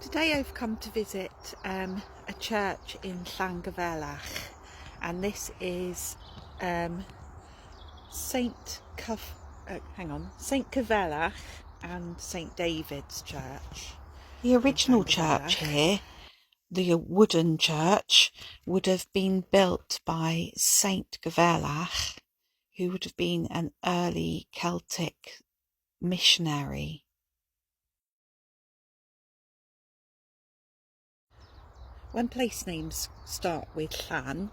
Today I've come to visit a church in Llangyfelach, and this is St Cyfelach and St David's church. The original church here, the wooden church, would have been built by St Cyfelach, who would have been an early Celtic missionary. When place names start with Llan,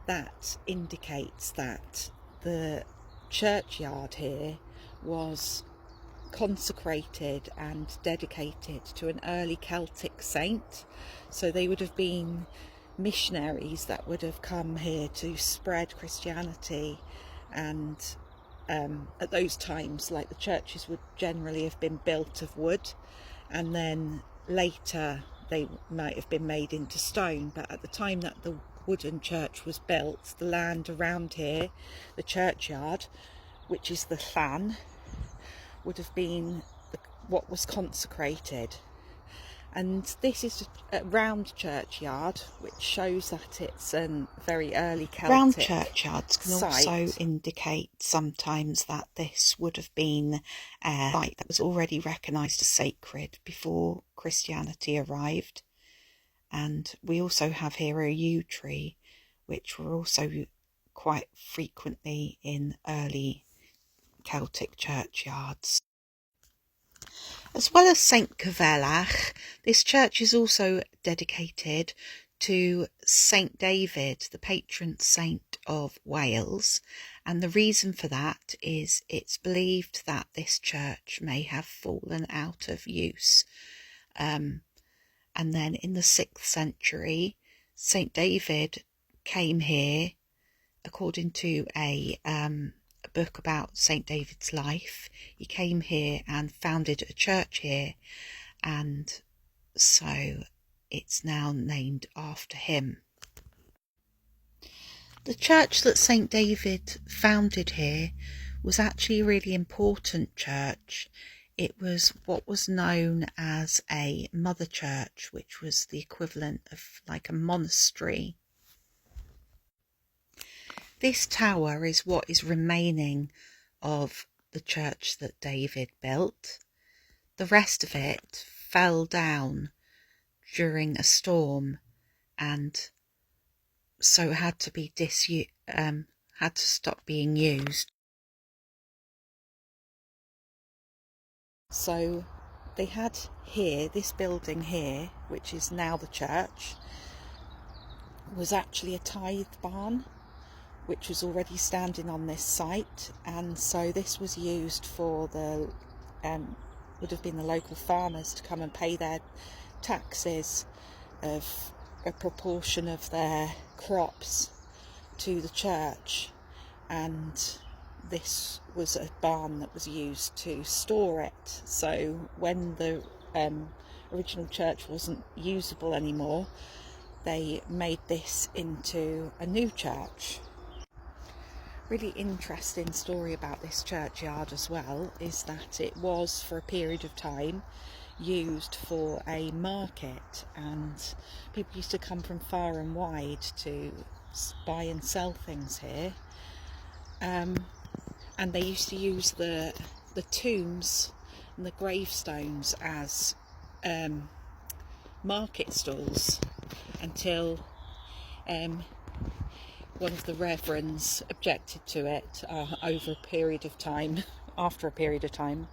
that indicates that the churchyard here was consecrated and dedicated to an early Celtic saint. So they would have been missionaries that would have come here to spread Christianity, and at those times, like, the churches would generally have been built of wood, and then later they might have been made into stone. But at the time that the wooden church was built, the land around here, the churchyard, which is the Llan, would have been what was consecrated. And this is a round churchyard, which shows that it's a very early Celtic Round churchyards can site. also indicate sometimes that this would have been a site that was already recognised as sacred before Christianity arrived. And we also have here a yew tree, which were also quite frequently in early Celtic churchyards. As well as St Cyfelach, this church is also dedicated to St David, the patron saint of Wales, and the reason for that is it's believed that this church may have fallen out of use. And then in the 6th century, St David came here, according to a book about St David's life. He came here and founded a church here, and so it's now named after him. The church that St David founded here was actually a really important church. It was what was known as a mother church, which was the equivalent of like a monastery. This tower is what is remaining of the church that David built. The rest of it fell down during a storm, and so had to be had to stop being used. So they had here, this building here, which is now the church, was actually a tithe barn, which was already standing on this site, and so this was used for the would have been the local farmers to come and pay their taxes of a proportion of their crops to the church, and this was a barn that was used to store it. So when the original church wasn't usable anymore, they made this into a new church. Really interesting story about this churchyard as well is that it was, for a period of time, used for a market, and people used to come from far and wide to buy and sell things here. And they used to use the tombs and the gravestones as market stalls until one of the reverends objected to it after a period of time.